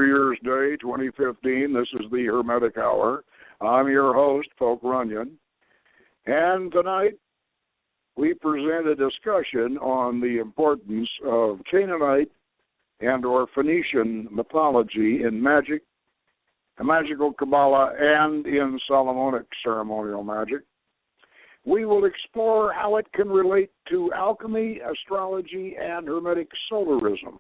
New Year's Day 2015. This is the Hermetic Hour. I'm your host, Folk Runyon. And tonight we present a discussion on the importance of Canaanite and or Phoenician mythology in magic, magical Kabbalah, and in Solomonic ceremonial magic. We will explore how it can relate to alchemy, astrology, and Hermetic solarism.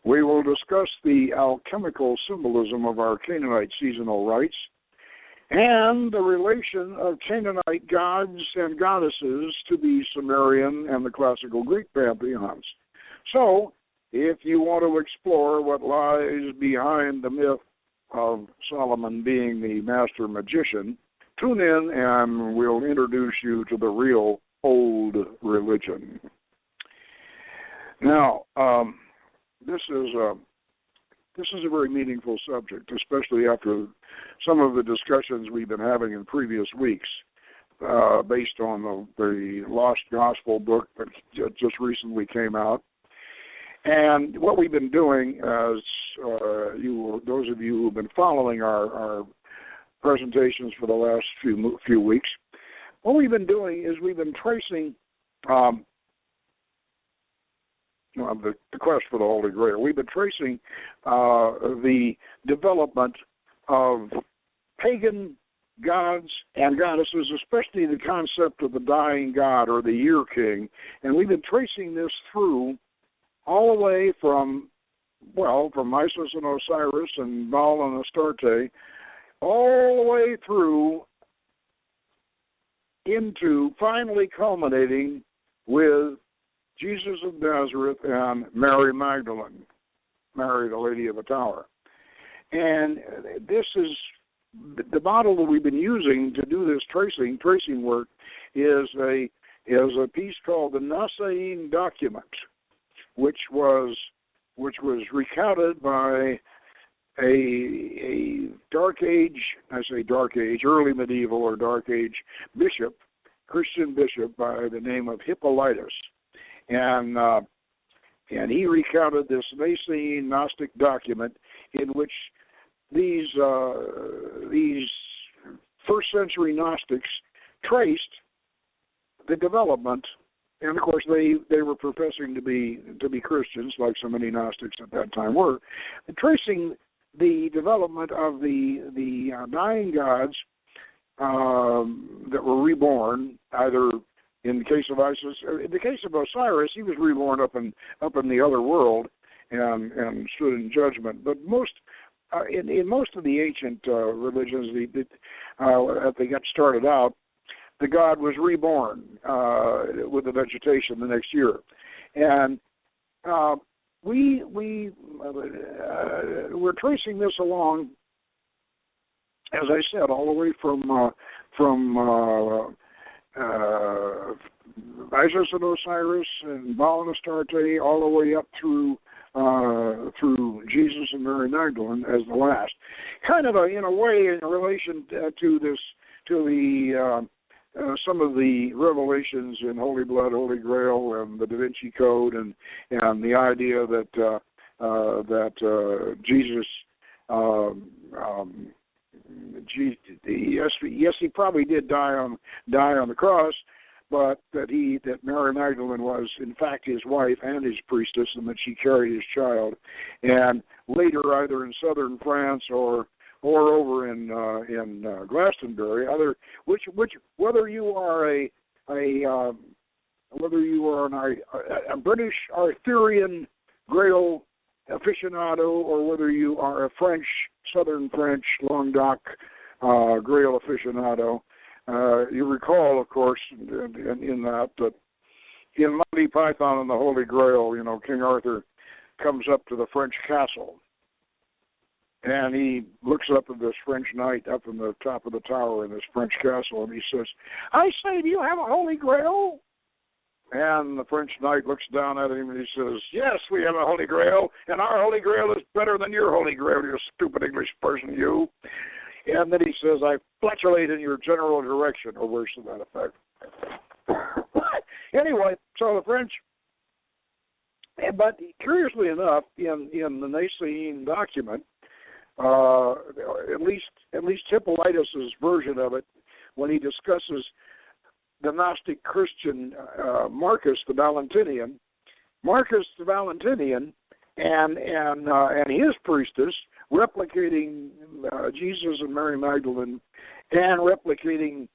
We will discuss the alchemical symbolism of our Canaanite seasonal rites and the relation of Canaanite gods and goddesses to the Sumerian and the classical Greek pantheons. So, if you want to explore what lies behind the myth of Solomon being the master magician, tune in and we'll introduce you to the real old religion. Now, this is a very meaningful subject, especially after some of the discussions we've been having in previous weeks, based on the Lost Gospel book that just recently came out. And what we've been doing, as those of you who've been following our presentations for the last few weeks, what we've been doing is we've been tracing the quest for the Holy Grail. We've been tracing the development of pagan gods and goddesses, especially the concept of the dying god or the year king, and we've been tracing this through all the way from Isis and Osiris and Baal and Astarte, all the way through into finally culminating with Jesus of Nazareth and Mary Magdalene, Mary, the Lady of the Tower. And this is the model that we've been using to do this tracing work is a piece called the Nicene Document, which was recounted by a Dark Age, early medieval or Dark Age bishop, Christian bishop by the name of Hippolytus. And he recounted this Nicene Gnostic document in which these first century Gnostics traced the development, and of course they were professing to be Christians, like so many Gnostics at that time were, tracing the development of the dying gods that were reborn, either in the case of Isis, in the case of Osiris, he was reborn up in the other world and stood in judgment. But in most of the ancient religions, as they got started out, the god was reborn with the vegetation the next year, and we're tracing this along, as I said, all the way from Isis and Osiris and Baal and Astarte, all the way up through Jesus and Mary Magdalene as the last. Kind of in a way, in relation to the some of the revelations in Holy Blood, Holy Grail, and the Da Vinci Code, and the idea that Jesus, yes, he probably did die on the cross, but that Mary Magdalene was in fact his wife and his priestess, and that she carried his child. And later, either in southern France or over in Glastonbury, whether you are a British Arthurian Grail aficionado, or whether you are a Southern French Languedoc Grail aficionado, you recall, of course, in that in Monty Python and the Holy Grail, King Arthur comes up to the French castle, and he looks up at this French knight up in the top of the tower in this French castle, and he says, "I say, do you have a Holy Grail?" And the French knight looks down at him and he says, "Yes, we have a Holy Grail, and our Holy Grail is better than your Holy Grail, you stupid English person, you." And then he says, "I flatulate in your general direction," or worse to that effect. Anyway, so the French But curiously enough, in the Nicene document, at least Hippolytus's version of it, when he discusses the Gnostic Christian Marcus the Valentinian, and his priestess replicating Jesus and Mary Magdalene, and replicating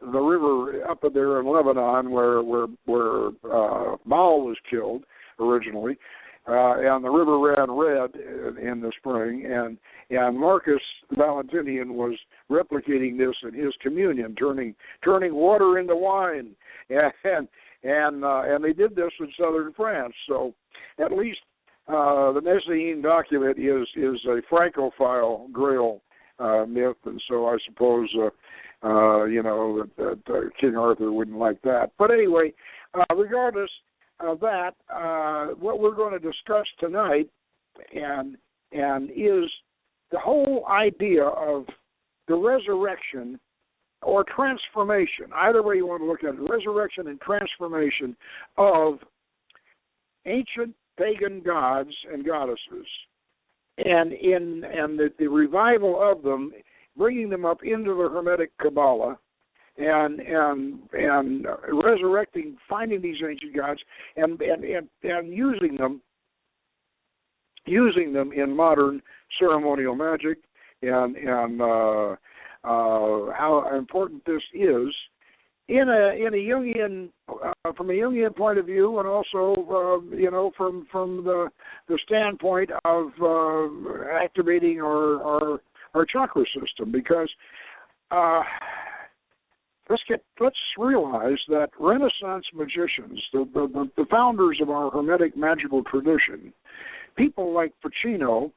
the river up there in Lebanon where Baal was killed originally, and the river ran red in the spring, and Marcus Valentinian was replicating this in his communion, turning water into wine, and they did this in southern France. So at least the Nicene document is a Francophile Grail myth, and so I suppose that King Arthur wouldn't like that. But anyway, regardless of that, what we're going to discuss tonight and is the whole idea of the resurrection or transformation, either way you want to look at it, resurrection and transformation of ancient pagan gods and goddesses, and the revival of them, bringing them up into the Hermetic Kabbalah, and resurrecting, finding these ancient gods, and using them in modern ceremonial magic, and how important this is in a Jungian, from a Jungian point of view, and also from the standpoint of activating our chakra system, because let's realize that Renaissance magicians, the founders of our Hermetic magical tradition, people like Ficino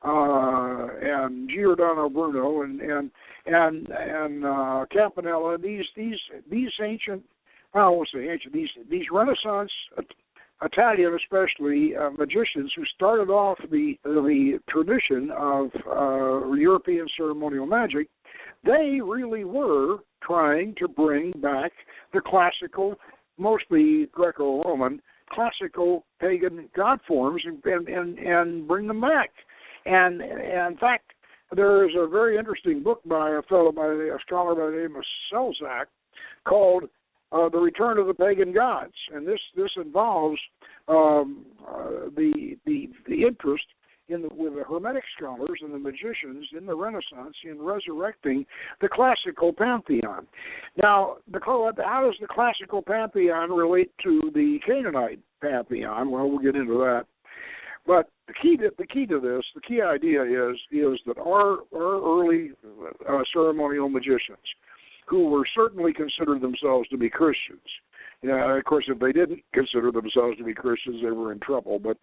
and Giordano Bruno and Campanella, these ancient, I won't say ancient, these Renaissance Italian, especially magicians who started off the tradition of European ceremonial magic, they really were trying to bring back the classical, mostly Greco-Roman, classical pagan god forms and bring them back. And in fact, there is a very interesting book by a scholar by the name of Selzak called The Return of the Pagan Gods, and this involves the interest with the Hermetic scholars and the magicians in the Renaissance in resurrecting the classical pantheon. Now, how does the classical pantheon relate to the Canaanite pantheon? Well, we'll get into that. But the key to this, the key idea is that our early ceremonial magicians, who were certainly considered themselves to be Christians. Of course, if they didn't consider themselves to be Christians, they were in trouble. But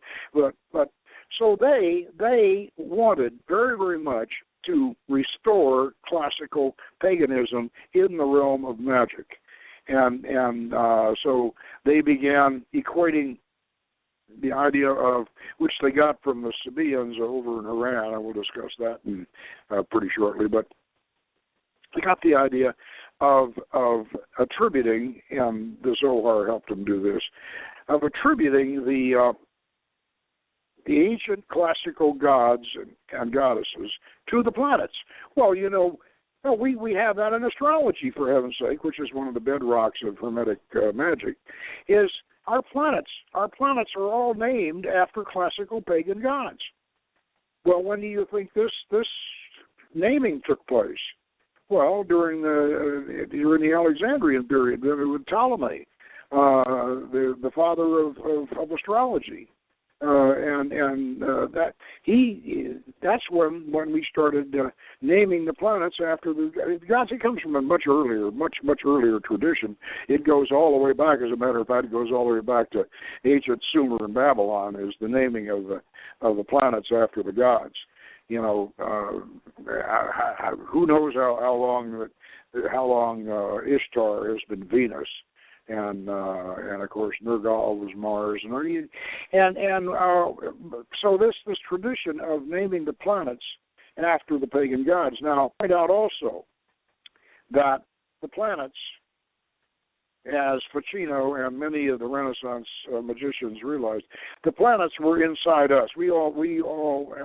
so they wanted very, very much to restore classical paganism in the realm of magic, and so they began equating the idea of, which they got from the Sabaeans over in Iran, and we'll discuss that pretty shortly, but they got the idea of attributing, and the Zohar helped them do this, of attributing the ancient classical gods and goddesses to the planets. Well, we have that in astrology, for heaven's sake, which is one of the bedrocks of Hermetic magic, is our planets. Our planets are all named after classical pagan gods. Well, when do you think this naming took place? Well, during the Alexandrian period, with Ptolemy, the father of astrology, that's when we started naming the planets after the gods. It comes from a much earlier tradition. It goes all the way back. As a matter of fact, it goes all the way back to ancient Sumer and Babylon. Is the naming of the planets after the gods. Who knows how long Ishtar has been Venus, and of course Nergal was Mars, so this tradition of naming the planets after the pagan gods. Now, point out also that the planets as Ficino and many of the Renaissance magicians realized, the planets were inside us. We all,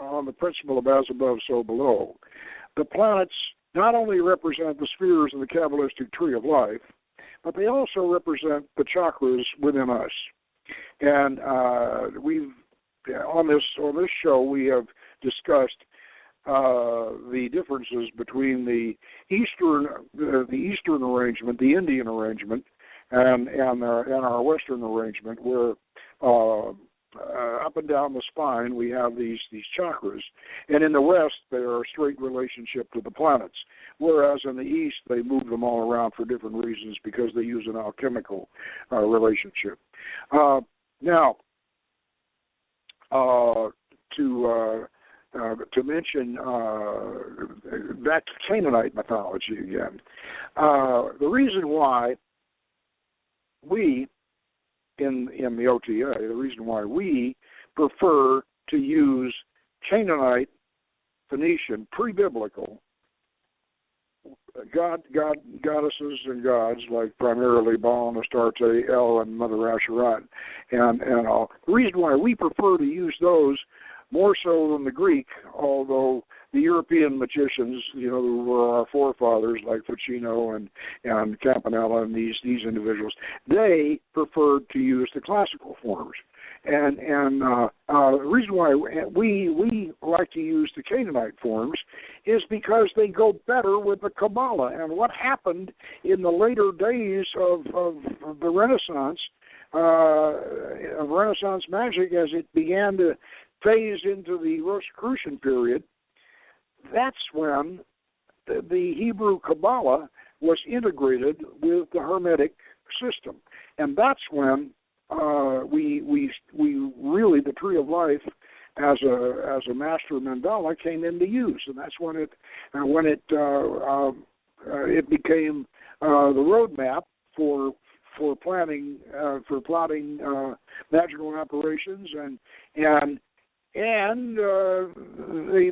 on the principle of as above, so below. The planets not only represent the spheres in the Kabbalistic tree of life, but they also represent the chakras within us. And we've on this show we have discussed the differences between the Eastern arrangement, the Indian arrangement, and our Western arrangement, where up and down the spine we have these chakras, and in the West they are a straight relationship to the planets, whereas in the East they move them all around for different reasons because they use an alchemical relationship. Now, to mention back to Canaanite mythology again, the reason why we in the OTA, the reason why we prefer to use Canaanite, Phoenician, pre-biblical goddesses and gods like primarily Baal and Astarte, El, and Mother Asherat, and all. The reason why we prefer to use those more so than the Greek, although the European magicians, who were our forefathers like Ficino and Campanella and these individuals, they preferred to use the classical forms. And the reason why we like to use the Canaanite forms is because they go better with the Kabbalah. And what happened in the later days of the Renaissance, of Renaissance magic, as it began to phase into the Rosicrucian period, that's when the Hebrew Kabbalah was integrated with the Hermetic system. And that's when we really, the Tree of Life as a master mandala came into use, and that's when it became the roadmap for plotting magical operations and the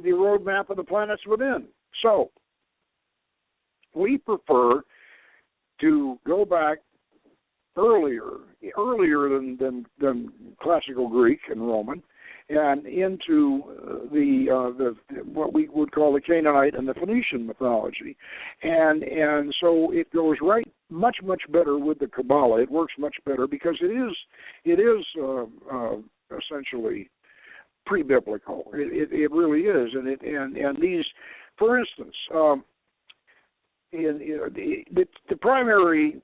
roadmap of the planets within. So we prefer to go back earlier than classical Greek and Roman, and into the what we would call the Canaanite and the Phoenician mythology, and so it goes right much better with the Kabbalah. It works much better because it is essentially pre-biblical. It really is, and these, for instance, the primary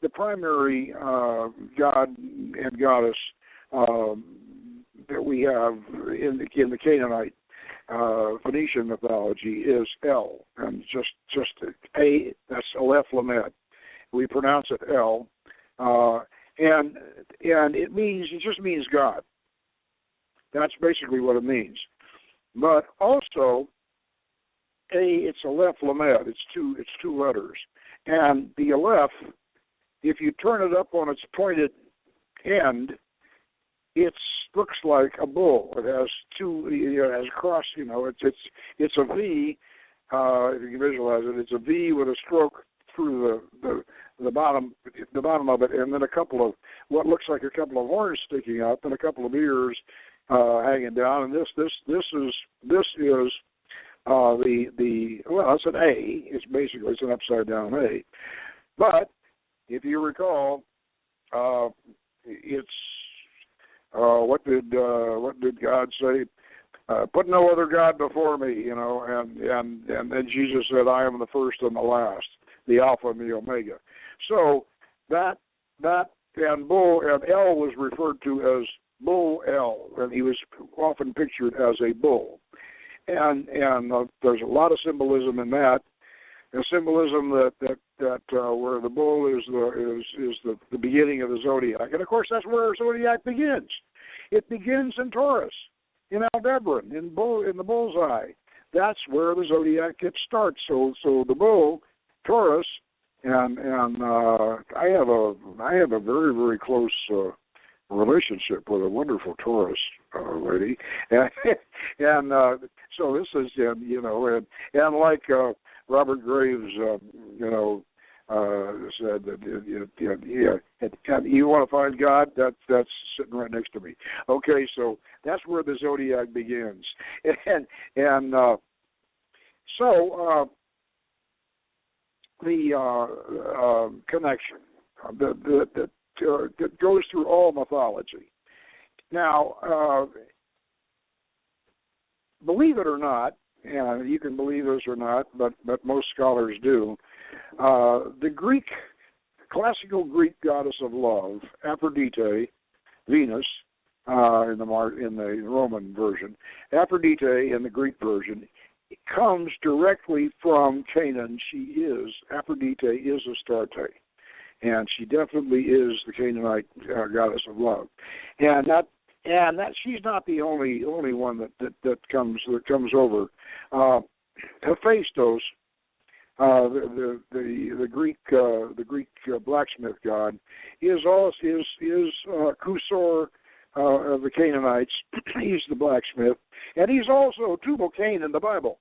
god and goddess that we have in the Canaanite Phoenician mythology is El, and just a, that's Aleph Lamed. We pronounce it El, and it just means God. That's basically what it means. But also, it's Aleph Lamed. It's two letters, and the Aleph, if you turn it up on its pointed end, it looks like a bull. It has two. It has a cross. It's a V. If you can visualize it, it's a V with a stroke through the bottom of it, and then a couple of what looks like a couple of horns sticking up, and a couple of ears hanging down. And this is well, it's an A. It's an upside down A. But if you recall, it's what did God say? Put no other God before me, and then Jesus said, I am the first and the last, the Alpha and the Omega. So that and Bull and El was referred to as Bull El, and he was often pictured as a bull. And there's a lot of symbolism in that. A symbolism that where the bull is the beginning of the zodiac, and of course that's where our zodiac begins. It begins in Taurus, in Aldebaran, in the bullseye. That's where the zodiac starts. So the bull, Taurus, and I have a very, very close relationship with a wonderful Taurus lady, and so this is and like Robert Graves, said that you want to find God? That's sitting right next to me. Okay, so that's where the zodiac begins, and so the connection that goes through all mythology. Now, believe it or not, and you can believe this or not, but most scholars do. The classical Greek goddess of love, Aphrodite, Venus, in the Roman version, Aphrodite in the Greek version, comes directly from Canaan. Aphrodite is Astarte, and she definitely is the Canaanite goddess of love, and that she's not the only one that comes over. Hephaestus, the Greek blacksmith god, is Kusor of the Canaanites. He's the blacksmith, and he's also Tubal Cain in the Bible.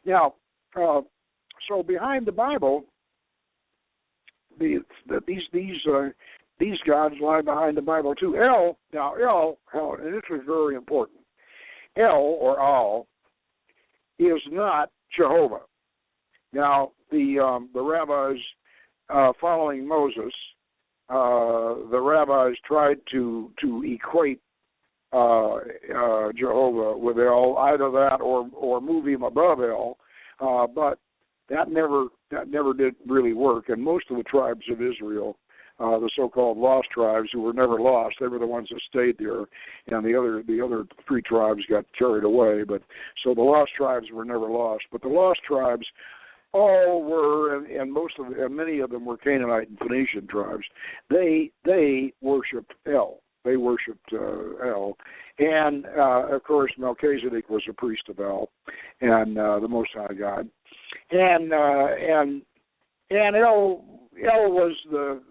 Now, so behind the Bible, these gods lie behind the Bible too. El, and this is very important. El or Al is not Jehovah. Now, the rabbis following Moses, the rabbis tried to equate Jehovah with El, either that or move him above El, but that never did really work. And most of the tribes of Israel, the so-called lost tribes, who were never lost, they were the ones that stayed there, and the other three tribes got carried away. But so the lost tribes were never lost. But the lost tribes all were, and many of them were Canaanite and Phoenician tribes. They worshipped El. They worshipped El, and of course Melchizedek was a priest of El, and the Most High God, and El was the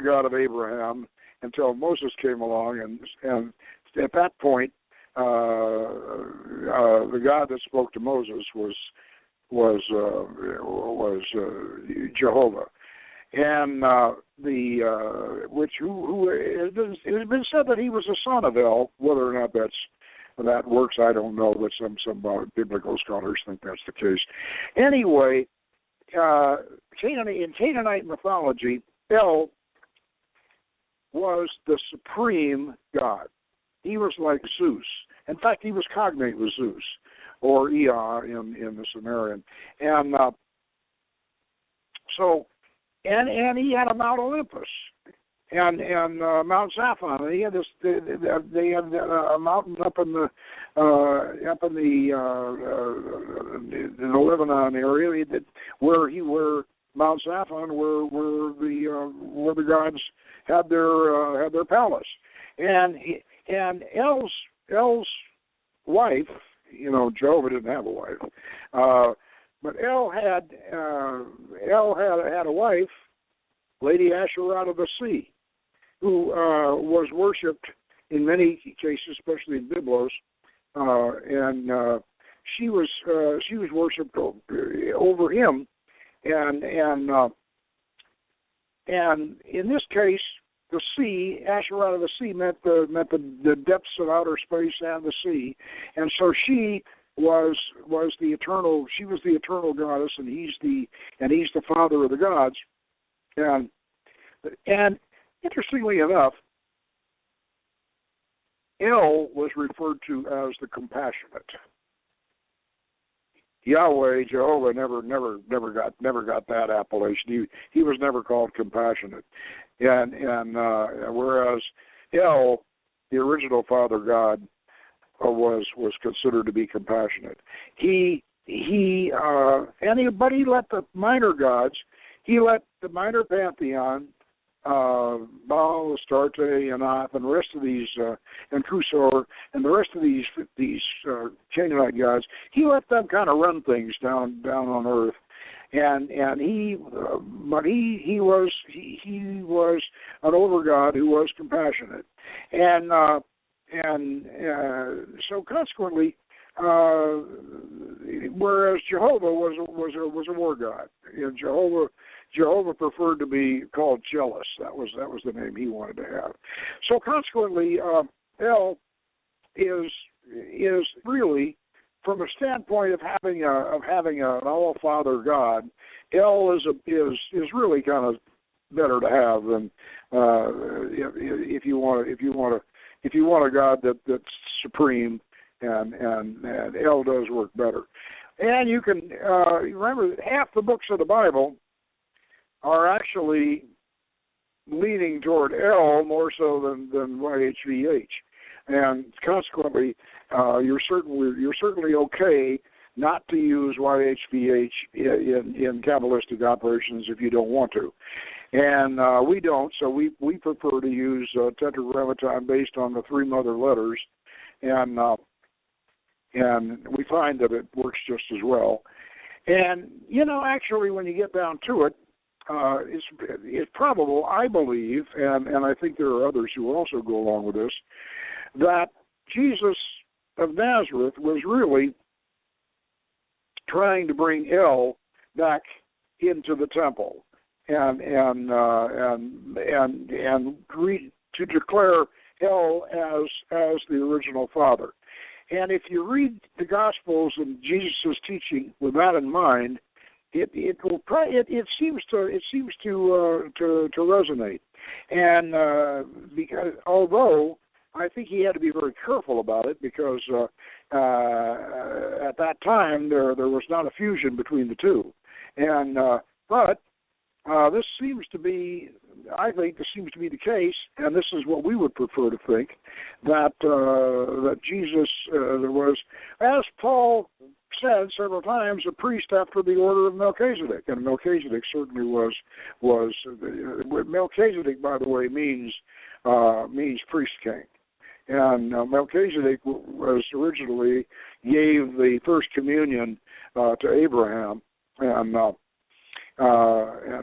God of Abraham until Moses came along, and at that point the God that spoke to Moses was Jehovah. And it has been said that he was a son of El. Whether or not that works, I don't know. But some biblical scholars think that's the case. Anyway, in Canaanite mythology, El was the supreme god. He was like Zeus. In fact, he was cognate with Zeus, or Ea in the Sumerian, and so. And he had a Mount Olympus and Mount Zaphon. And he had they had a mountain up in the Lebanon area where Mount Zaphon where the gods had their palace. And El's wife, Jehovah didn't have a wife. But El had a wife, Lady Asherah of the Sea, who was worshipped in many cases, especially in Byblos, and she was worshipped over him, and in this case, the sea, Asherah of the Sea, meant the depths of outer space and the sea, and so she was the eternal. She was the eternal goddess, and he's the father of the gods. And interestingly enough, El was referred to as the compassionate. Yahweh, Jehovah, never got that appellation. He was never called compassionate, and whereas El, the original Father God, was considered to be compassionate. But he let the minor gods, he let the minor pantheon, Baal, Astarte, Anath, and the rest of these, and Kusor, and the rest of these Canaanite gods, he let them kind of run things down on earth. But he was an over-God who was compassionate, and so consequently, whereas Jehovah was a war god. And Jehovah preferred to be called jealous. That was the name he wanted to have. So consequently, El is really, from a standpoint of having an All Father God, El is really kind of better to have than if you want a God that's supreme, and El does work better. And you can remember that half the books of the Bible are actually leaning toward El more so than YHVH, and consequently, you're certainly okay not to use YHVH in Kabbalistic operations if you don't want to. And we don't, so we prefer to use Tetragrammaton based on the three mother letters, and we find that it works just as well. And, actually, when you get down to it, it's probable, I believe, and I think there are others who also go along with this, that Jesus of Nazareth was really trying to bring El back into the temple and to declare El as the original Father. And if you read the Gospels and Jesus' teaching with that in mind, it seems to resonate. And because although I think he had to be very careful about it, because at that time there was not a fusion between the two. And but this seems to be, I think this seems to be the case, and this is what we would prefer to think, that Jesus was, as Paul said several times, a priest after the order of Melchizedek, and Melchizedek certainly was Melchizedek, by the way, means priest king. And Melchizedek was originally gave the first communion to Abraham, and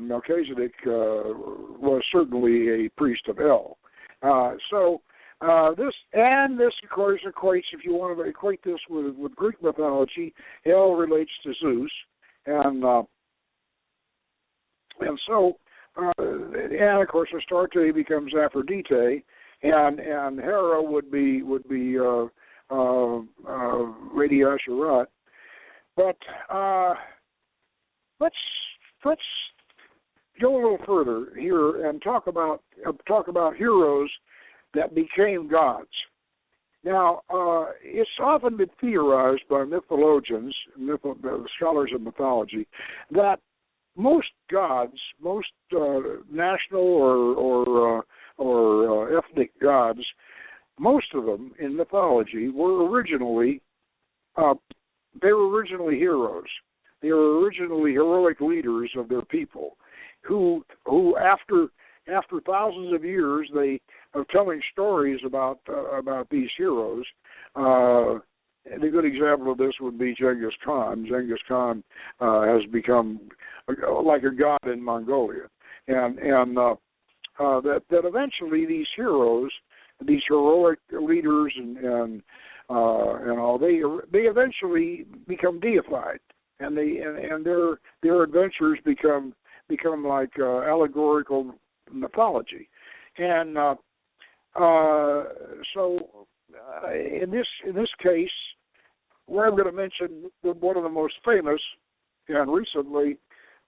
Melchizedek was certainly a priest of El. This of course equates, if you want to equate this with Greek mythology, El relates to Zeus, and of course Astarte becomes Aphrodite, and Hera would be Lady Asherat. But let's go a little further here and talk about heroes that became gods. Now, it's often been theorized by mythologians, scholars of mythology, that most gods, most national or ethnic gods, most of them in mythology were originally heroes. They were originally heroic leaders of their people, who after thousands of years of telling stories about these heroes. And a good example of this would be Genghis Khan. Genghis Khan has become like a god in Mongolia, and that eventually these heroes, these heroic leaders, and all, they eventually become deified, and their adventures become like allegorical mythology, and so in this case, where I'm going to mention one of the most famous, and recently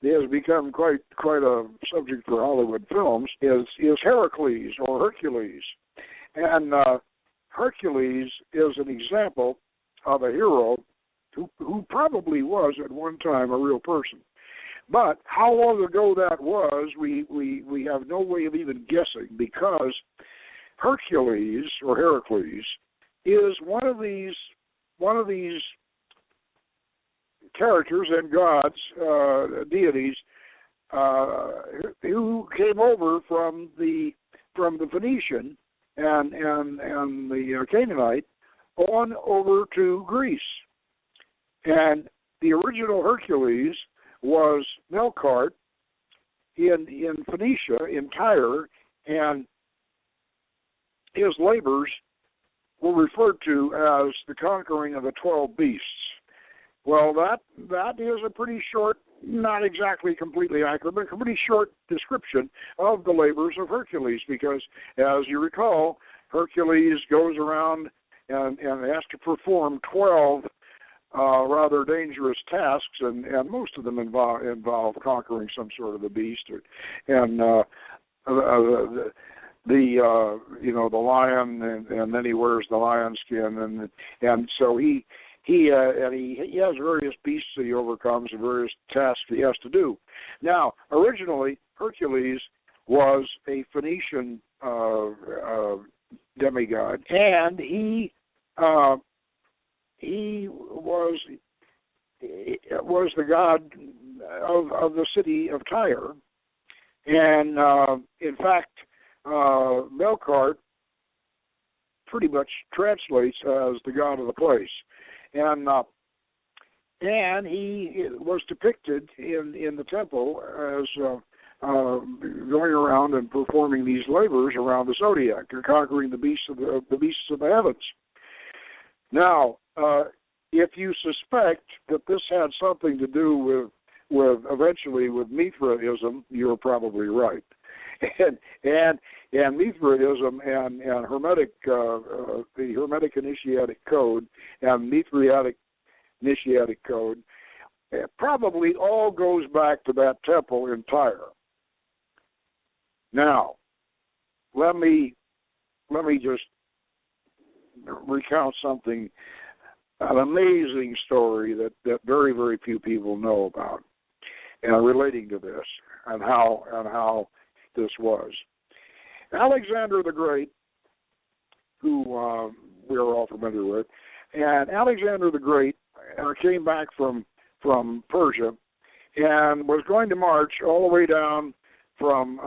it has become quite a subject for Hollywood films, is Heracles or Hercules. And Hercules is an example of a hero who probably was at one time a real person. But how long ago that was, we have no way of even guessing, because Hercules or Heracles is one of these characters and gods, deities, who came over from the Phoenician and the Canaanite on over to Greece. And the original Hercules was Melkart in Phoenicia, in Tyre, and his labors were referred to as the conquering of the 12 beasts. Well, that is a pretty short, not exactly completely accurate, but a pretty short description of the labors of Hercules, because, as you recall, Hercules goes around and has to perform 12 rather dangerous tasks, and most of them involve conquering some sort of a beast, the lion, and then he wears the lion skin, and so he has various beasts that he overcomes and various tasks he has to do. Now, originally, Hercules was a Phoenician demigod, and he was the god of the city of Tyre, and in fact, Melkart pretty much translates as the god of the place, and he was depicted in the temple as going around and performing these labors around the zodiac, conquering the beasts of the heavens. Now, if you suspect that this had something to do with eventually with Mithraism, you're probably right. And Mithraism and Hermetic, the Hermetic Initiatic Code and Mithriatic Initiatic Code, it probably all goes back to that temple in Tyre. Now, let me just recount something, an amazing story that very, very few people know about, and relating to this and how this was. Alexander the Great, who we're all familiar with, and Alexander the Great came back from Persia and was going to march all the way down from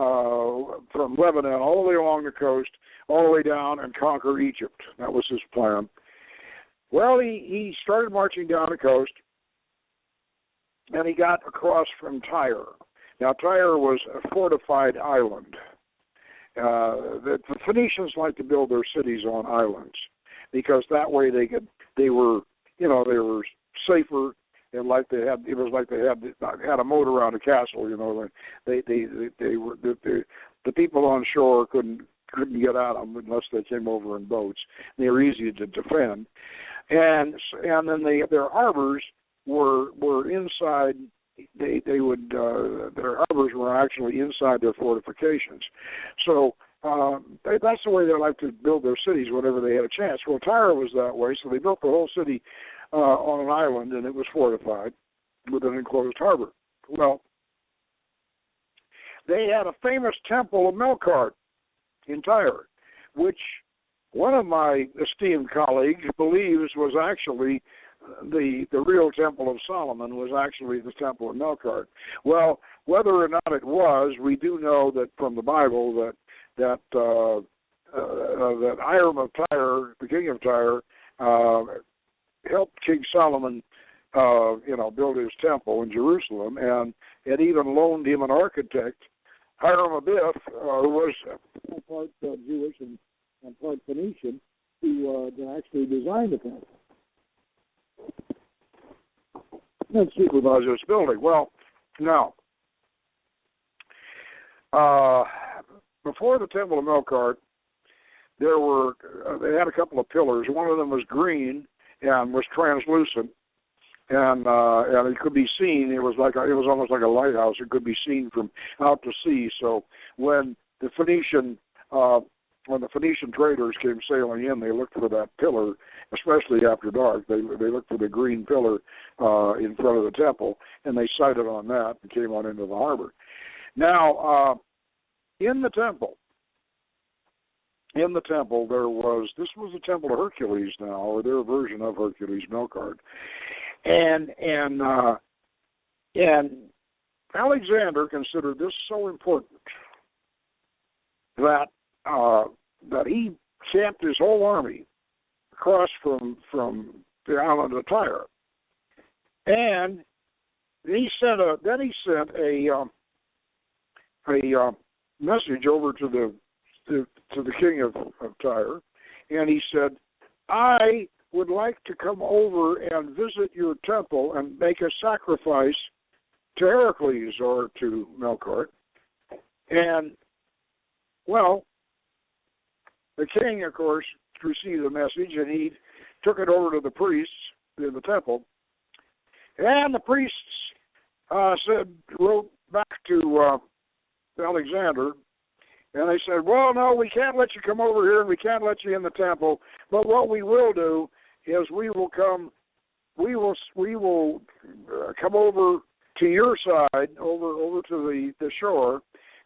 Lebanon, all the way along the coast, all the way down and conquer Egypt. That was his plan. Well, he started marching down the coast, and he got across from Tyre. Now, Tyre was a fortified island. The Phoenicians like to build their cities on islands because that way they were safer, and it was like they had a moat around a castle. They were the people on shore couldn't get at them unless they came over in boats. They were easy to defend, and then their harbors were inside. Their harbors were actually inside their fortifications. So that's the way they like to build their cities whenever they had a chance. Well, Tyre was that way, so they built the whole city on an island, and it was fortified with an enclosed harbor. Well, they had a famous temple of Melkart in Tyre, which one of my esteemed colleagues believes was actually the real Temple of Solomon, was actually the Temple of Melkart. Well, whether or not it was, we do know that from the Bible that Hiram of Tyre, the king of Tyre, helped King Solomon, build his temple in Jerusalem, and it even loaned him an architect, Hiram Abiff, who was part Jewish and part Phoenician, to actually design the temple and supervise this building. Well, now, before the Temple of Melkart, they had a couple of pillars. One of them was green and was translucent, and it could be seen. It was almost like a lighthouse. It could be seen from out to sea. So when the Phoenician traders came sailing in, they looked for that pillar, especially after dark. They looked for the green pillar in front of the temple, and they sighted on that and came on into the harbor. Now, in the temple, this was the Temple of Hercules now, or their version of Hercules, Melkart, and Alexander considered this so important that he camped his whole army across from the island of Tyre, and he sent a message over to the king of Tyre, and he said, I would like to come over and visit your temple and make a sacrifice to Heracles or to Melkart. And, well, the king, of course, received the message, and he took it over to the priests in the temple. And the priests wrote back to Alexander, and they said, well, no, we can't let you come over here, and we can't let you in the temple, but what we will do is we will come over to your side, over to the shore,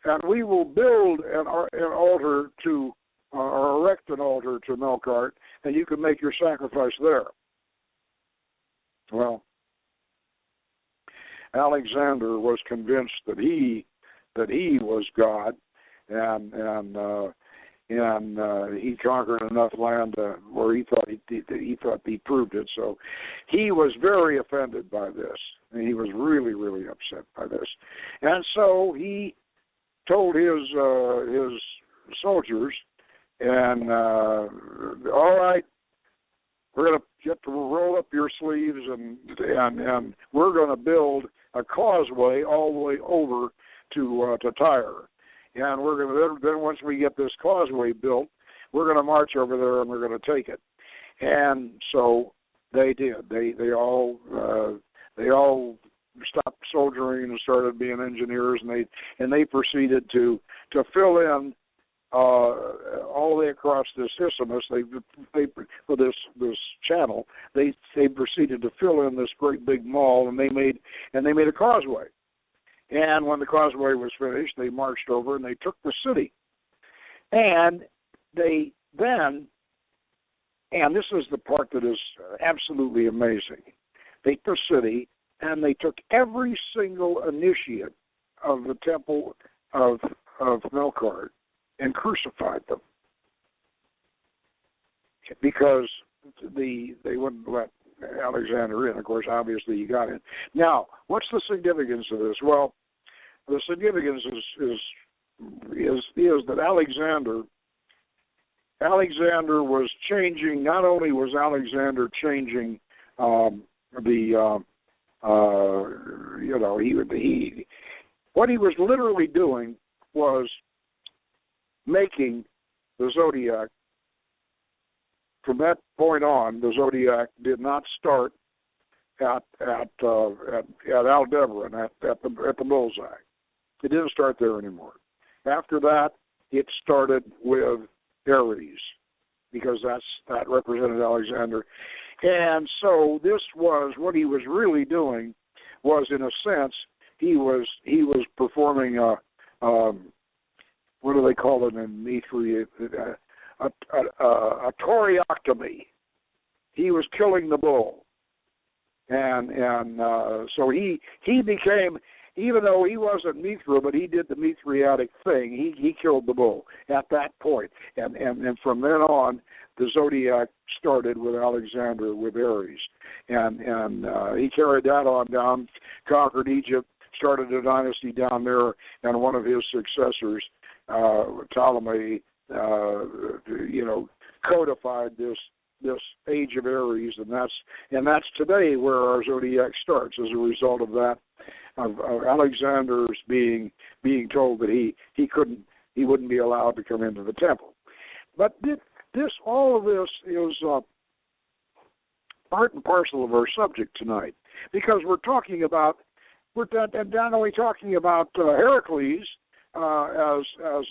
and we will build an altar to, or erect an altar to Melkart, and you can make your sacrifice there. Well, Alexander was convinced that he was God, and he conquered enough land where he thought he proved it. So he was very offended by this, and he was really, really upset by this. And so he told his soldiers, and all right, we're going to get to roll up your sleeves, and we're going to build a causeway all the way over to Tyre. And we're going to then once we get this causeway built, we're going to march over there and we're going to take it. And so they did. They all stopped soldiering and started being engineers, and they proceeded to fill in all the way across this isthmus. For this channel, they proceeded to fill in this great big mall, and they made a causeway. And when the causeway was finished, they marched over and they took the city. And they then, and this is the part that is absolutely amazing, they took the city and they took every single initiate of the temple of Melkart and crucified them, because they wouldn't let Alexander in. Of course, obviously he got in. Now, what's the significance of this? Well, the significance is that Alexander was changing. Not only was Alexander changing what he was literally doing was making the zodiac. From that point on, the zodiac did not start at Aldebaran, at the bullseye. It didn't start there anymore. After that, it started with Aries, because that represented Alexander. And so this was what he was really doing. Was, in a sense, he was performing what do they call it in Mithri? A torioctomy. He was killing the bull, and so he became, even though he wasn't Mithra, but he did the Mithriatic thing. He killed the bull at that point, and from then on, the zodiac started with Alexander with Aries, and he carried that on down, conquered Egypt, started a dynasty down there, and one of his successors, Ptolemy, codified this age of Aries, and that's today where our zodiac starts, as a result of that, of Alexander's being told that he wouldn't be allowed to come into the temple. But all of this is part and parcel of our subject tonight, because we're not only talking about Heracles as a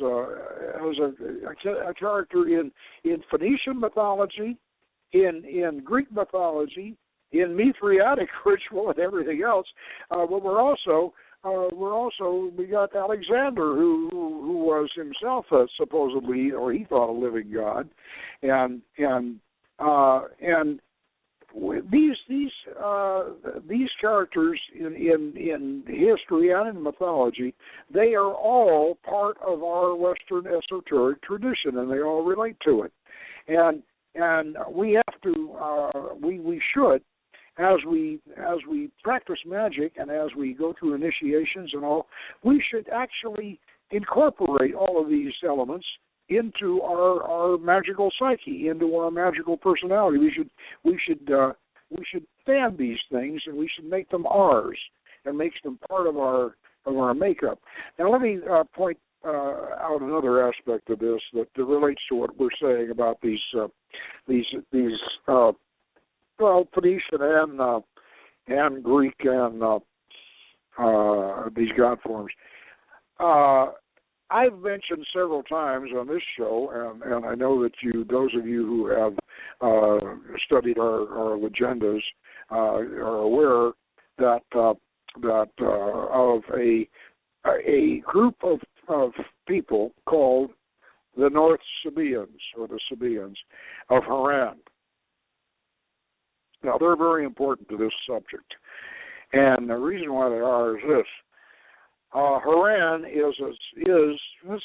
character in Phoenician mythology, in Greek mythology, in Mithriatic ritual, and everything else, but we got Alexander, who was himself supposedly, or he thought, a living god, and these characters in history and in mythology, they are all part of our Western esoteric tradition, and they all relate to it. And we have to, we should, as we practice magic and as we go through initiations and all, we should actually incorporate all of these elements into our magical psyche, into our magical personality. We should fan these things, and we should make them ours, and make them part of our makeup. Now, let me point out another aspect of this that relates to what we're saying about these Phoenician and Greek and these god forms. I've mentioned several times on this show, and I know that those of you who have studied our legendas, are aware that of a group of people called the North Sabaeans, or the Sabaeans of Haran. Now, they're very important to this subject, and the reason why they are is this. Haran is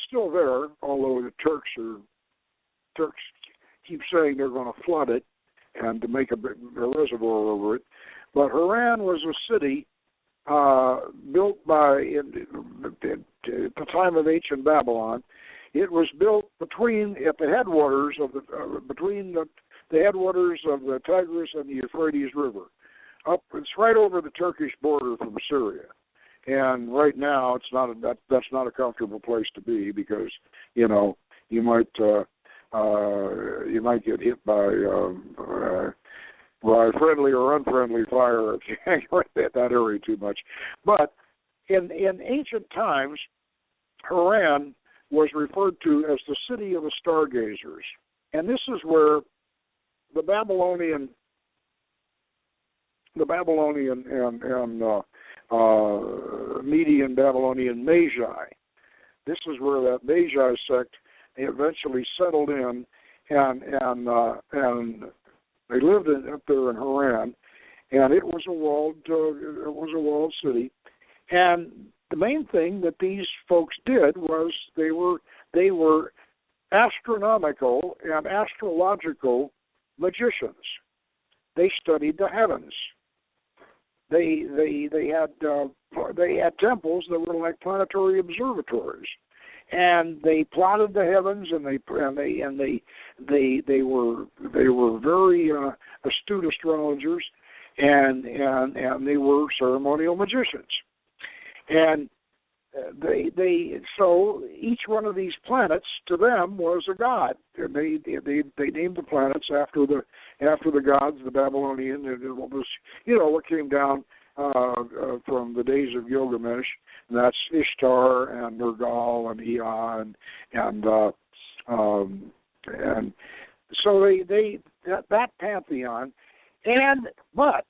still there, although the Turks keep saying they're going to flood it and to make a reservoir over it. But Haran was a city built at the time of ancient Babylon. It was built at the headwaters of between the headwaters of the Tigris and the Euphrates River. It's right over the Turkish border from Syria. And right now, that's not a comfortable place to be, because you might get hit by friendly or unfriendly fire if you hang around that area too much. But in ancient times, Haran was referred to as the city of the stargazers, and this is where the Babylonian and Median Babylonian magi. This is where that magi sect eventually settled in, and they lived up there in Haran, and it was a walled city. And the main thing that these folks did was they were astronomical and astrological magicians. They studied the heavens. They had temples that were like planetary observatories, and they plotted the heavens, and they were very astute astrologers, and they were ceremonial magicians, and so each one of these planets to them was a god, and they named the planets after the gods, the Babylonian, and what came down from the days of Gilgamesh, and that's Ishtar and Nergal and Ea and so that pantheon, but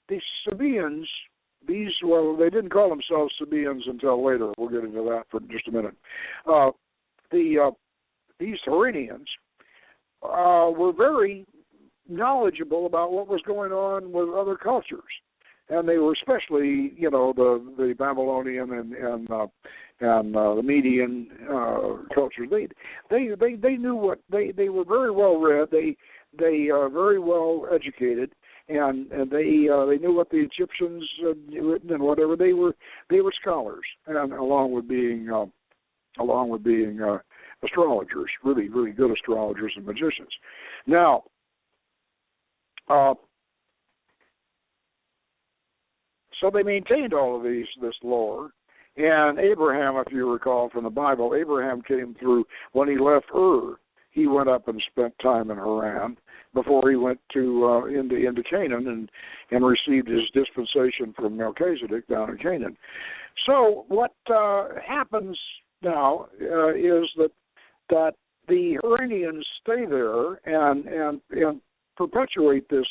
the Sabaeans. They didn't call themselves Sabaeans until later. We'll get into that for just a minute. These Haranians were very knowledgeable about what was going on with other cultures, and they were especially, the Babylonian and the Median cultures. They knew what they were very well read. They very well educated. And they knew what the Egyptians had written and whatever. They were scholars, and along with being astrologers, really really good astrologers and magicians. Now, so they maintained all of this lore. And Abraham, if you recall from the Bible, Abraham came through when he left Ur. He went up and spent time in Haran before he went into Canaan and received his dispensation from Melchizedek down in Canaan. So what happens now is that the Haranians stay there and perpetuate this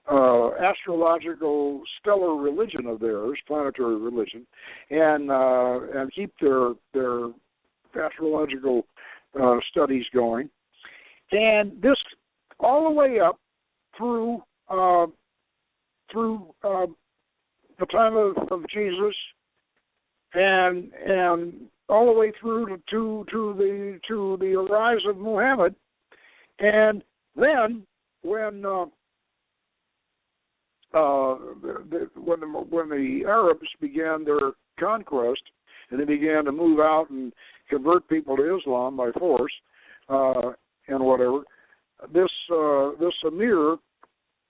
astrological stellar religion of theirs, planetary religion, and keep their astrological studies going, and this all the way up through the time of Jesus, and all the way through to the rise of Muhammad, and then when the Arabs began their conquest and they began to move out and convert people to Islam by force and whatever. This emir,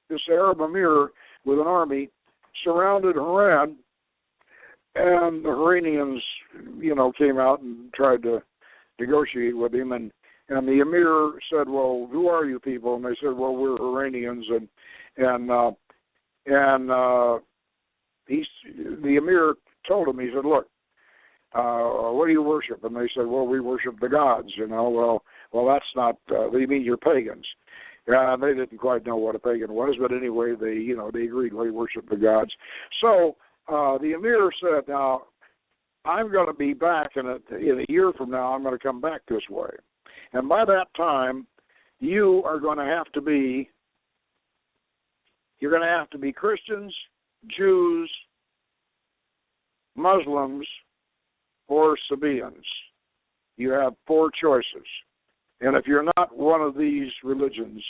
this Arab emir with an army, surrounded Haran, and the Iranians, came out and tried to negotiate with him, and the emir said, "Well, who are you people?" And they said, "Well, we're Iranians," and the emir told him, he said, "Look, what do you worship?" And they said, "Well, we worship the gods." Well, that's not. They mean you're pagans. And they didn't quite know what a pagan was, but anyway, they agreed they worshiped the gods. So the emir said, "Now, I'm going to be back in a year from now. I'm going to come back this way, and by that time, you are going to have to be. You're going to have to be Christians, Jews, Muslims, or Sabaeans. You have 4 choices. And if you're not one of these religions,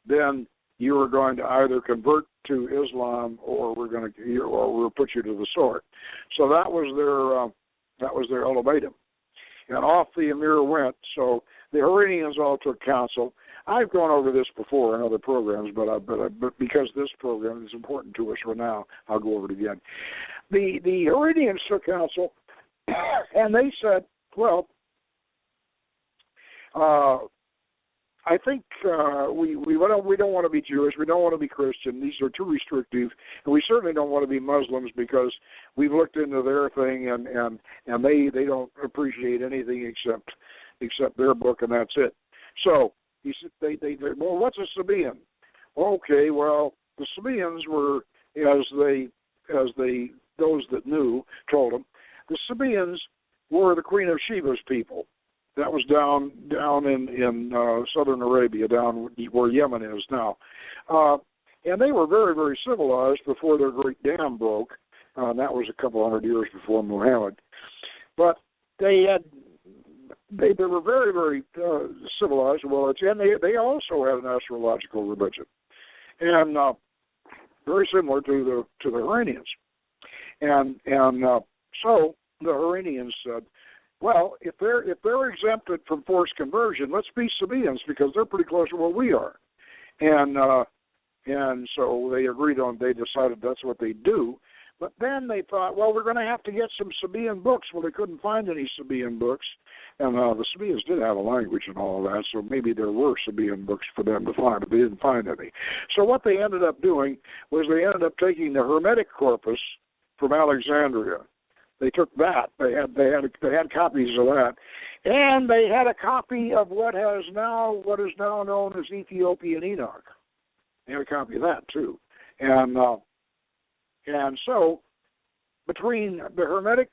then you are going to either convert to Islam, or we'll put you to the sword." So that was their ultimatum. And off the emir went. So the Iranians all took counsel. I've gone over this before in other programs, but because this program is important to us for now, I'll go over it again. The Iranians took counsel, and they said, "Well, I think we don't want to be Jewish. We don't want to be Christian. These are too restrictive, and we certainly don't want to be Muslims because we've looked into their thing, and they don't appreciate anything except their book, and that's it." So he said, "They well, what's a Sabaean?" Okay, well, the Sabaeans were, as those that knew told them, the Sabaeans were the Queen of Sheba's people. That was down in southern Arabia, down where Yemen is now. And they were very, very civilized before their great dam broke. That was a couple hundred years before Muhammad. But they were very, very civilized. Well, and they also had an astrological religion, and very similar to the Iranians. And so the Iranians said, "Well, if they're exempted from forced conversion, let's be Sabaeans because they're pretty close to where we are." And so they agreed on. They decided that's what they do. But then they thought, well, we're going to have to get some Sabaean books. Well, they couldn't find any Sabaean books, and the Sabaeans did have a language and all of that, so maybe there were Sabaean books for them to find, but they didn't find any. So what they ended up doing was they ended up taking the Hermetic corpus from Alexandria. They took that. They had copies of that, and they had a copy of what is now known as Ethiopian Enoch. They had a copy of that too, and so between the Hermetic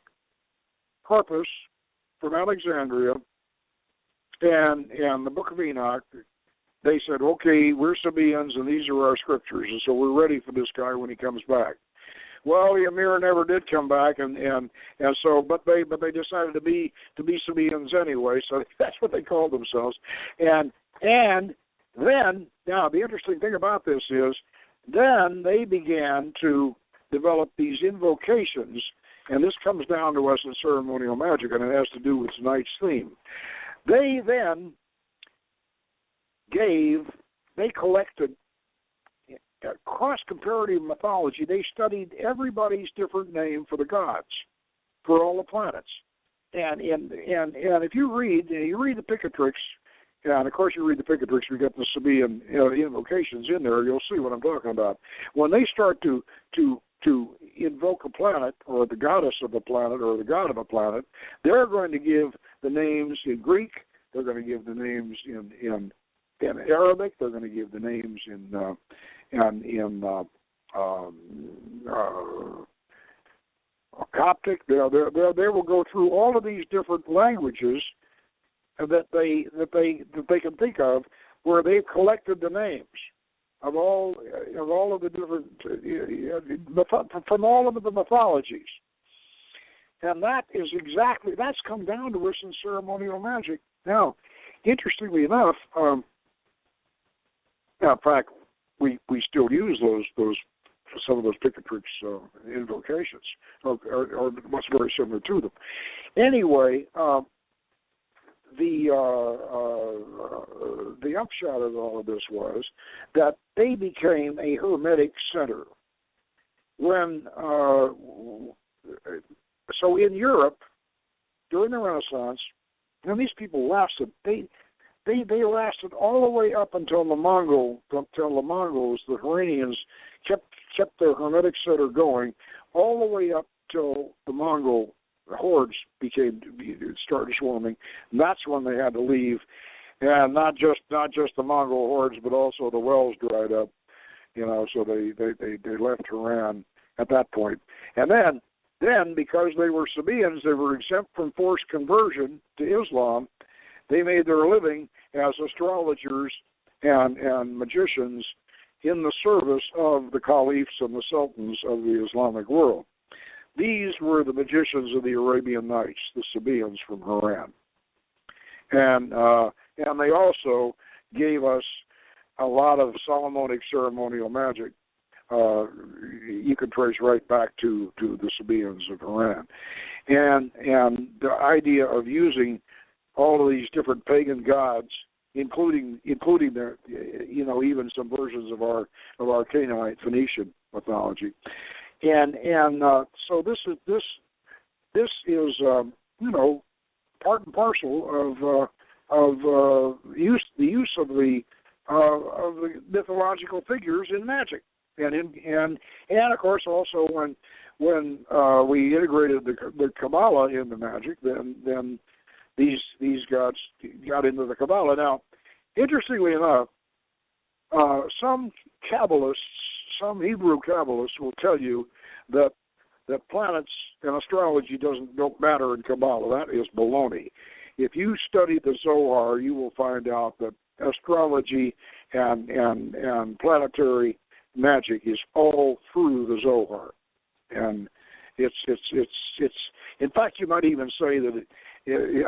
corpus from Alexandria and the Book of Enoch, they said, "Okay, we're Sabaeans, and these are our scriptures, and so we're ready for this guy when he comes back." Well, the emir never did come back, and so but they decided to be Sabaeans anyway, so that's what they called themselves. And then now the interesting thing about this is then they began to develop these invocations, and this comes down to us in ceremonial magic, and it has to do with tonight's theme. They then collected cross-comparative mythology. They studied everybody's different name for the gods, for all the planets. And if you read the Picatrix, and of course you read the Picatrix, we got the Sabaean invocations in there, you'll see what I'm talking about. When they start to invoke a planet, or the goddess of a planet, or the god of a planet, they're going to give the names in Greek, they're going to give the names in Arabic, they're going to give the names in Coptic. They will go through all of these different languages that they can think of, where they've collected the names of all of the different from all of the mythologies, and that's come down to us in ceremonial magic. Now, interestingly enough, in fact, we still use those some of those Picatrix invocations, or what's very similar to them. Anyway, the upshot of all of this was that they became a Hermetic center. So in Europe, during the Renaissance, and these people lasted, they lasted all the way up until the Mongols, the Iranians, kept their Hermetic center going all the way up till the Mongol hordes started swarming. And that's when they had to leave, and not just the Mongol hordes, but also the wells dried up. So they left Iran at that point. And then because they were Sabaeans, they were exempt from forced conversion to Islam. They made their living as astrologers and magicians in the service of the caliphs and the sultans of the Islamic world. These were the magicians of the Arabian Nights, the Sabaeans from Iran. And they also gave us a lot of Solomonic ceremonial magic. You can trace right back to the Sabaeans of Iran. And the idea of using all of these different pagan gods, including their, even some versions of our Canaanite Phoenician mythology, and so this is part and parcel of the use of the mythological figures in magic, and of course also when we integrated the Kabbalah into magic, then these gods got into the Kabbalah. Now, interestingly enough, some Hebrew Kabbalists will tell you that planets and astrology don't matter in Kabbalah. That is baloney. If you study the Zohar, you will find out that astrology and planetary magic is all through the Zohar, and it's in fact, you might even say that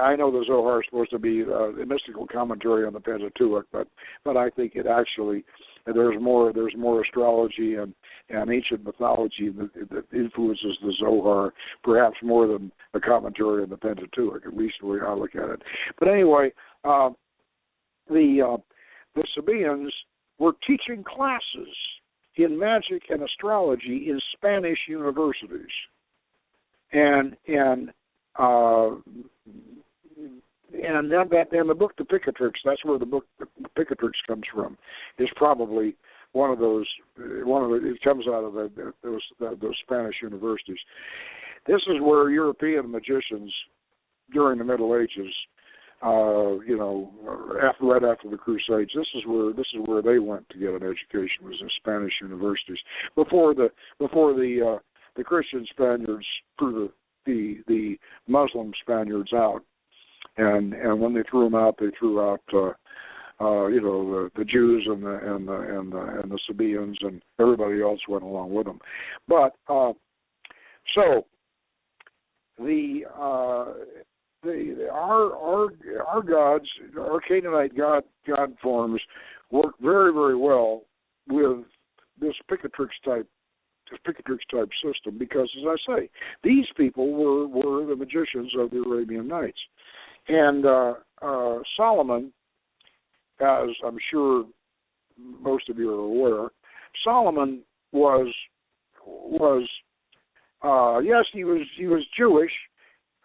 I know the Zohar is supposed to be a mystical commentary on the Pentateuch, but I think it actually there's more astrology and ancient mythology that influences the Zohar, perhaps more than a commentary on the Pentateuch, at least the way I look at it. But anyway, the Sabaeans were teaching classes in magic and astrology in Spanish universities, and the book The Picatrix, that's where the book The Picatrix comes from, is probably one of those. It comes out of those Spanish universities. This is where European magicians during the Middle Ages, right after the Crusades, this is where they went to get an education, was in Spanish universities before the Christian Spaniards threw the Muslim Spaniards out, and when they threw them out, they threw out the Jews and the Sabaeans, and everybody else went along with them. But so our gods, our Canaanite god forms, work very, very well with this Picatrix type system, because, as I say, these people were the magicians of the Arabian Nights. And Solomon, as I'm sure most of you are aware, Solomon was yes, he was Jewish,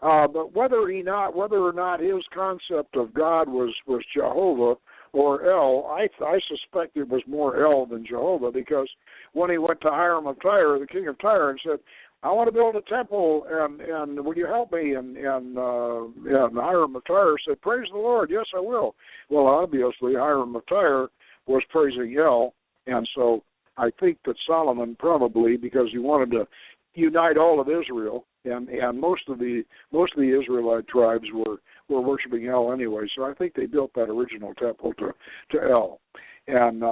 but whether or not his concept of God was Jehovah or El, I suspect it was more El than Jehovah, because when he went to Hiram of Tyre, the king of Tyre, and said, I want to build a temple, and will you help me? And Hiram of Tyre said, praise the Lord, yes, I will. Well, obviously, Hiram of Tyre was praising El, and so I think that Solomon probably, because he wanted to unite all of Israel, and most of the Israelite tribes were worshiping El anyway, so I think they built that original temple to El, and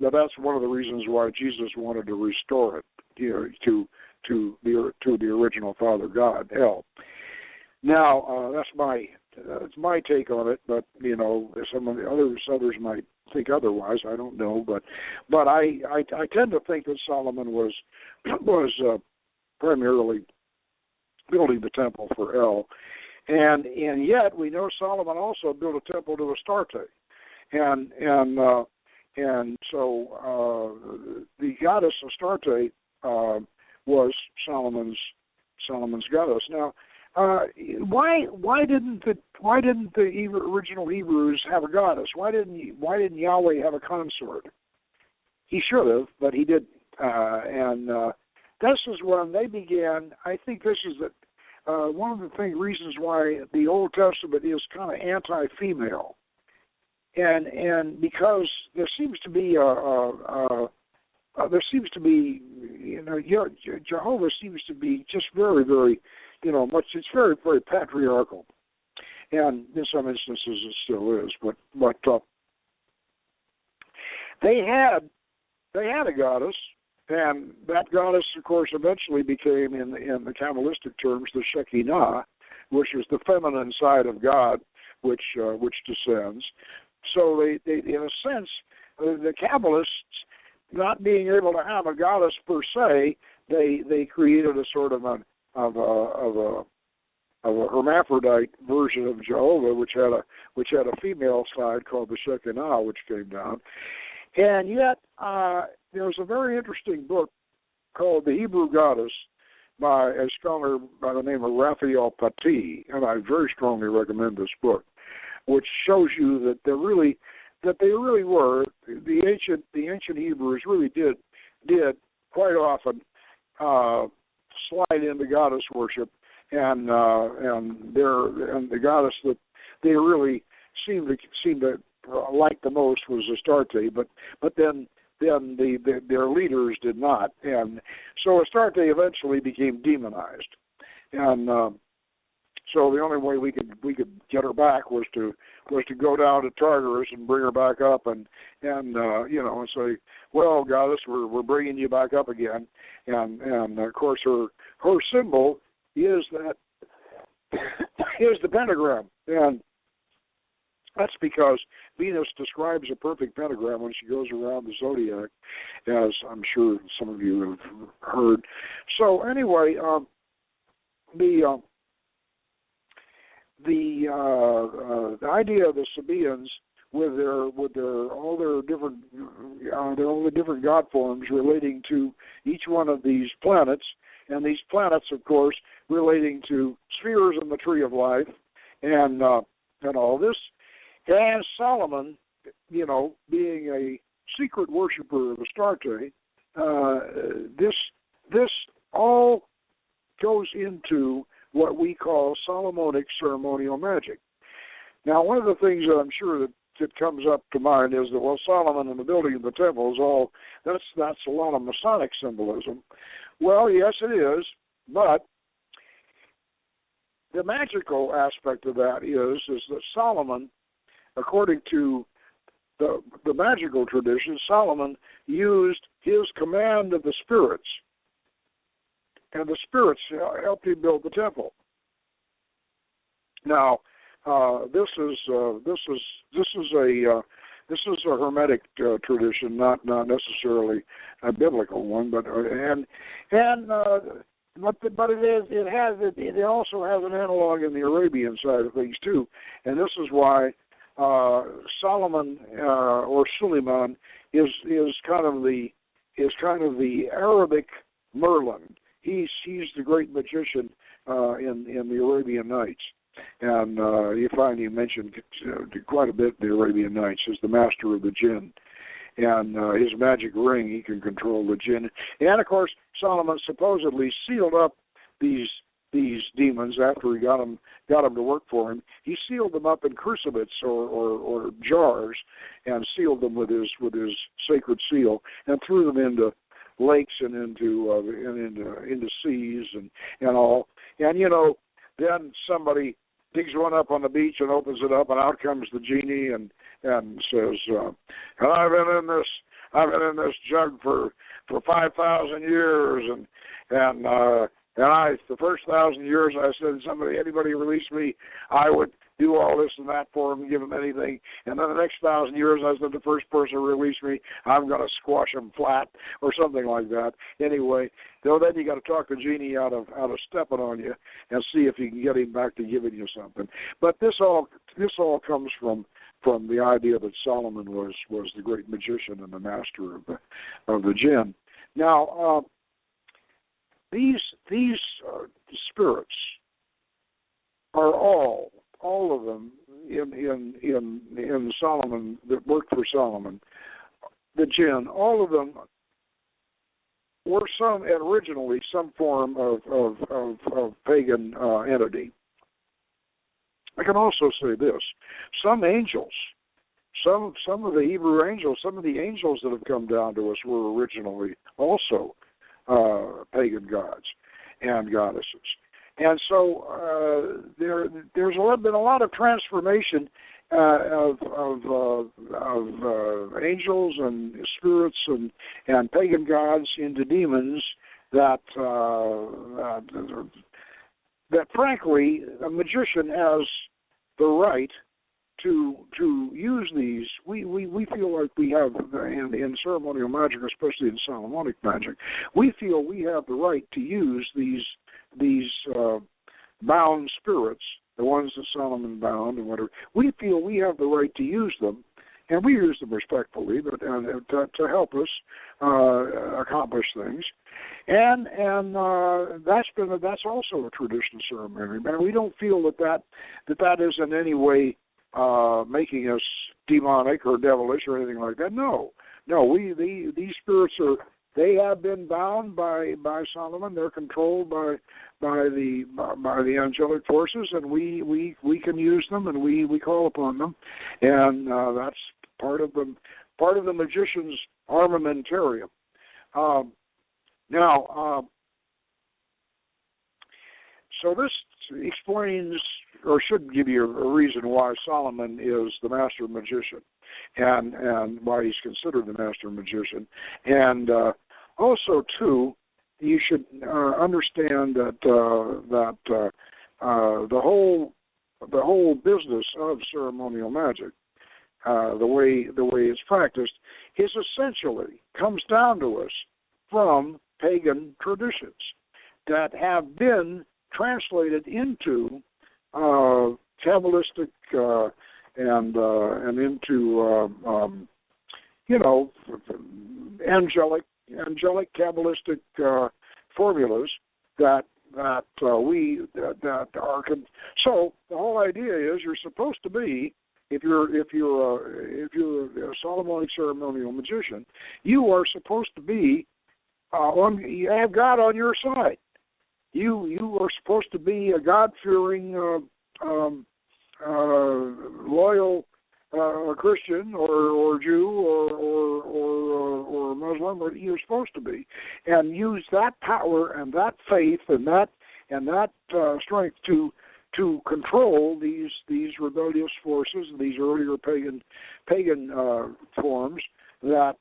that's one of the reasons why Jesus wanted to restore it, to the original Father God, El. Now, that's my It's my take on it, but some of the others might think otherwise. I don't know, but I tend to think that Solomon was primarily building the temple for El, and yet we know Solomon also built a temple to Astarte, and so the goddess Astarte was Solomon's goddess. Now, why didn't the original Hebrews have a goddess? Why didn't Yahweh have a consort? He should have, but he didn't. And this is when they began. I think this is one of the reasons why the Old Testament is kind of anti-female, and because there seems to be Jehovah seems to be just very, very, much. It's very, very patriarchal, and in some instances it still is. But they had a goddess, and that goddess, of course, eventually became, in the Kabbalistic terms, the Shekinah, which is the feminine side of God, which descends. So they in a sense, the Kabbalists, not being able to have a goddess per se, they created a sort of a hermaphrodite version of Jehovah, which had a female side called the Shekinah, which came down. And yet, there's a very interesting book called The Hebrew Goddess by a scholar by the name of Raphael Pati, and I very strongly recommend this book, which shows you that they really were the ancient Hebrews really did quite often slide into goddess worship, and the goddess that they really seemed to like the most was Astarte, but then their leaders did not, and so Astarte eventually became demonized, and so the only way we could get her back was to go down to Tartarus and bring her back up, and say, well, goddess, we're bringing you back up again, and of course her symbol is the pentagram, and that's because Venus describes a perfect pentagram when she goes around the zodiac, as I'm sure some of you have heard. So anyway, the idea of the Sabaeans with all the different god forms relating to each one of these planets, and these planets, of course, relating to spheres in the tree of life, and all this, and Solomon, being a secret worshiper of Astarte, this all goes into what we call Solomonic ceremonial magic. Now, one of the things that I'm sure that comes up to mind is that, Solomon and the building of the temple is that's a lot of Masonic symbolism. Well, yes, it is, but the magical aspect of that is that Solomon, according to the magical tradition, Solomon used his command of the spirits, and the spirits helped him build the temple. Now, this is a Hermetic tradition, not necessarily a biblical one, but it also has an analog in the Arabian side of things too, and this is why Solomon or Suleiman is kind of the Arabic Merlin. He's the great magician in the Arabian Nights, and you find him mentioned quite a bit in the Arabian Nights as the master of the jinn, and his magic ring, he can control the jinn. And of course, Solomon supposedly sealed up these demons after he got them to work for him. He sealed them up in crucifix or jars, and sealed them with his sacred seal, and threw them into lakes and into seas and all. And then somebody digs one up on the beach and opens it up, and out comes the genie and says, I've been in this jug for 5,000 years, and the first 1,000 years I said, anybody release me, I would do all this and that for them, give them anything, and then the next 1,000 years, I said, the first person to release me, I'm going to squash him flat, or something like that. Anyway, then you got to talk the genie out of stepping on you and see if you can get him back to giving you something. But this all comes from the idea that Solomon was the great magician and the master of the jinn. Now, these spirits are all of them in Solomon, that worked for Solomon, the jinn. All of them were originally some form of pagan entity. I can also say this: some angels, some of the Hebrew angels, some of the angels that have come down to us were originally also pagan gods and goddesses. And so there's been a lot of transformation of angels and spirits and pagan gods into demons that frankly a magician has the right to use these. We feel like we have in ceremonial magic, especially in Solomonic magic, we feel we have the right to use these bound spirits, the ones that Solomon bound and whatever. We feel we have the right to use them, and we use them respectfully, but to help us accomplish things. And that's also a traditional ceremony. And we don't feel that is in any way making us demonic or devilish or anything like that. No. These spirits they have been bound by Solomon. They're controlled by the angelic forces, and we can use them, and we call upon them, and that's part of the magician's armamentarium. So this explains, or should give you a reason why Solomon is the master magician, and why he's considered the master magician. And also, too, you should understand that the whole business of ceremonial magic, the way it's practiced, is essentially comes down to us from pagan traditions that have been translated into Kabbalistic and into angelic Kabbalistic formulas that are so the whole idea is you're supposed to be, if you're a Solomonic ceremonial magician, you are supposed to be you have God on your side. You are supposed to be a God-fearing, loyal Christian or Jew or Muslim, or you're supposed to be, and use that power and that faith and that strength to control these rebellious forces, these earlier pagan forms that.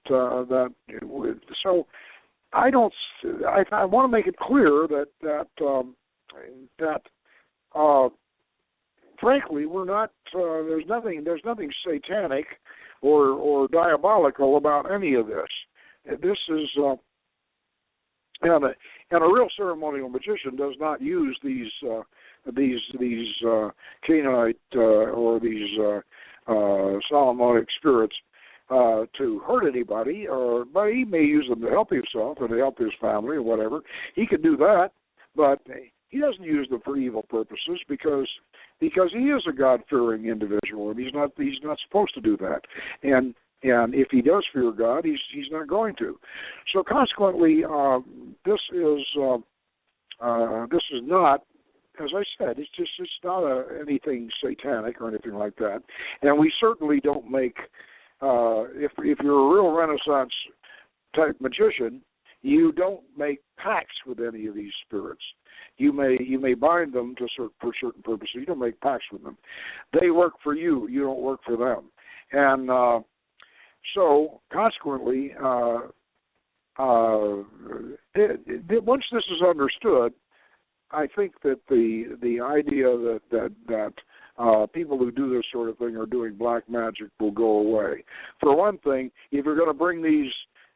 So I want to make it clear that frankly, we're not. There's nothing satanic or diabolical about any of this. This is and a real ceremonial magician does not use these Canaanite or these Solomonic spirits to hurt anybody, but he may use them to help himself or to help his family or whatever. He could do that, but he doesn't use them for evil purposes because he is a God-fearing individual, and he's not supposed to do that. And if he does fear God, he's not going to. So consequently, this is not, as I said, it's not anything satanic or anything like that. And we certainly don't make if you're a real Renaissance type magician, you don't make pacts with any of these spirits. You may bind them for certain purposes. You don't make pacts with them. They work for you. You don't work for them. And so, consequently, once this is understood, I think that the idea that people who do this sort of thing are doing black magic will go away. For one thing, if you're going to bring these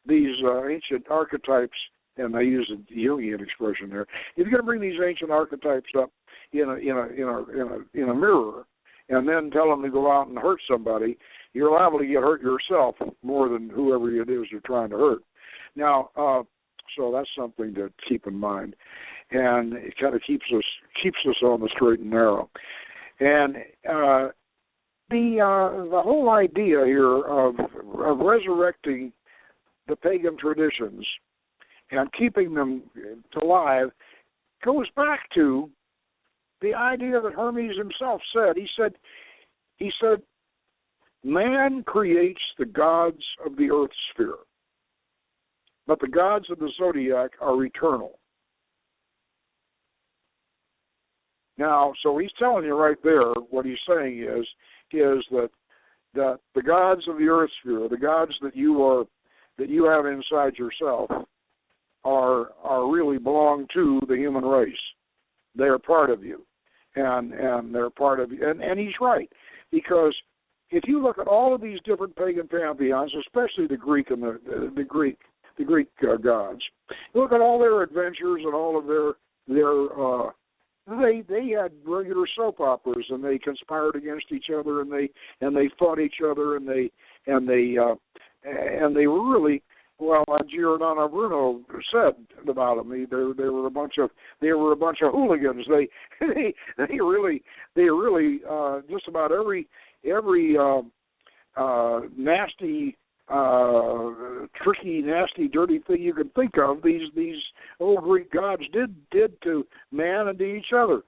ancient archetypes, and I use a Jungian expression there, if you're going to bring these ancient archetypes up in a mirror, and then tell them to go out and hurt somebody, you're liable to get hurt yourself more than whoever it is you're trying to hurt. Now, so that's something to keep in mind, and it kind of keeps us on the straight and narrow. And the whole idea here of resurrecting the pagan traditions and keeping them alive goes back to the idea that Hermes himself said. He said, man creates the gods of the earth sphere, but the gods of the zodiac are eternal. Now, so he's telling you right there, what he's saying is that the gods of the earth sphere, the gods that you have inside yourself, are really belong to the human race. They are part of you, and they're part of you. And he's right, because if you look at all of these different pagan pantheons, especially the Greek and the Greek gods, look at all their adventures and all of their they had regular soap operas, and they conspired against each other, and they fought each other, and they were really, well, Giordano Bruno said about them, they were a bunch of hooligans. They really just about every nasty, tricky, nasty, dirty thing you could think of, these old Greek gods did to man and to each other.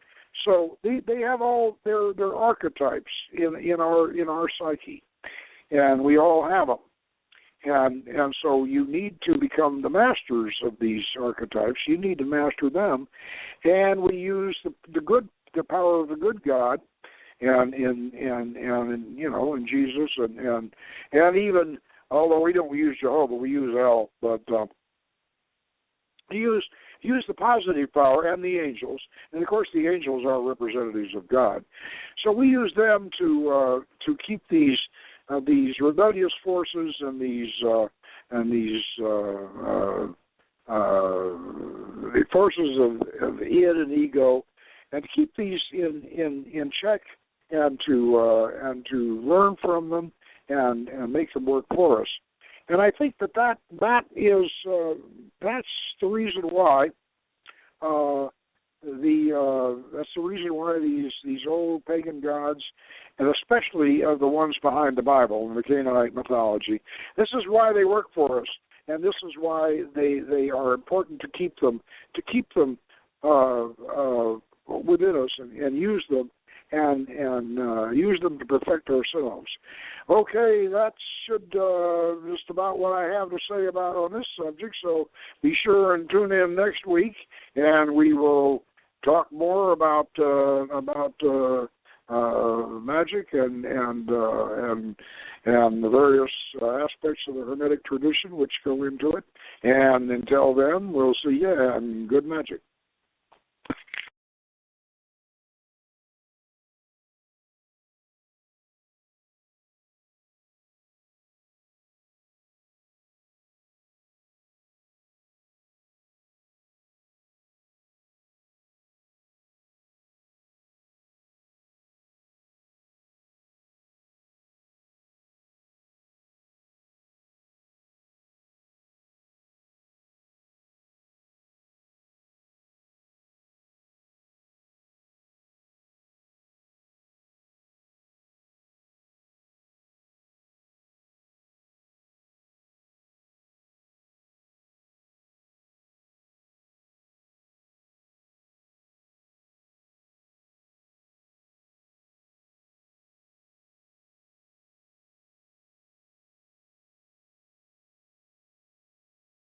So they have all their archetypes in our psyche, and we all have them. And so you need to become the masters of these archetypes. You need to master them, and we use the power of the good God, and in Jesus, and even, although we don't use Jehovah, we use El, but use the positive power and the angels, and of course the angels are representatives of God. So we use them to keep these rebellious forces and these forces of id and ego, and to keep these in check, and to learn from them and make them work for us. And I think that's the reason why that's the reason why these old pagan gods, and especially the ones behind the Bible and the Canaanite mythology, this is why they work for us, and this is why they are important to keep them within us and use them and use them to perfect ourselves. Okay, that should just about what I have to say about on this subject. So be sure and tune in next week, and we will talk more about magic and the various aspects of the Hermetic tradition which go into it. And until then, we'll see you, and good magic.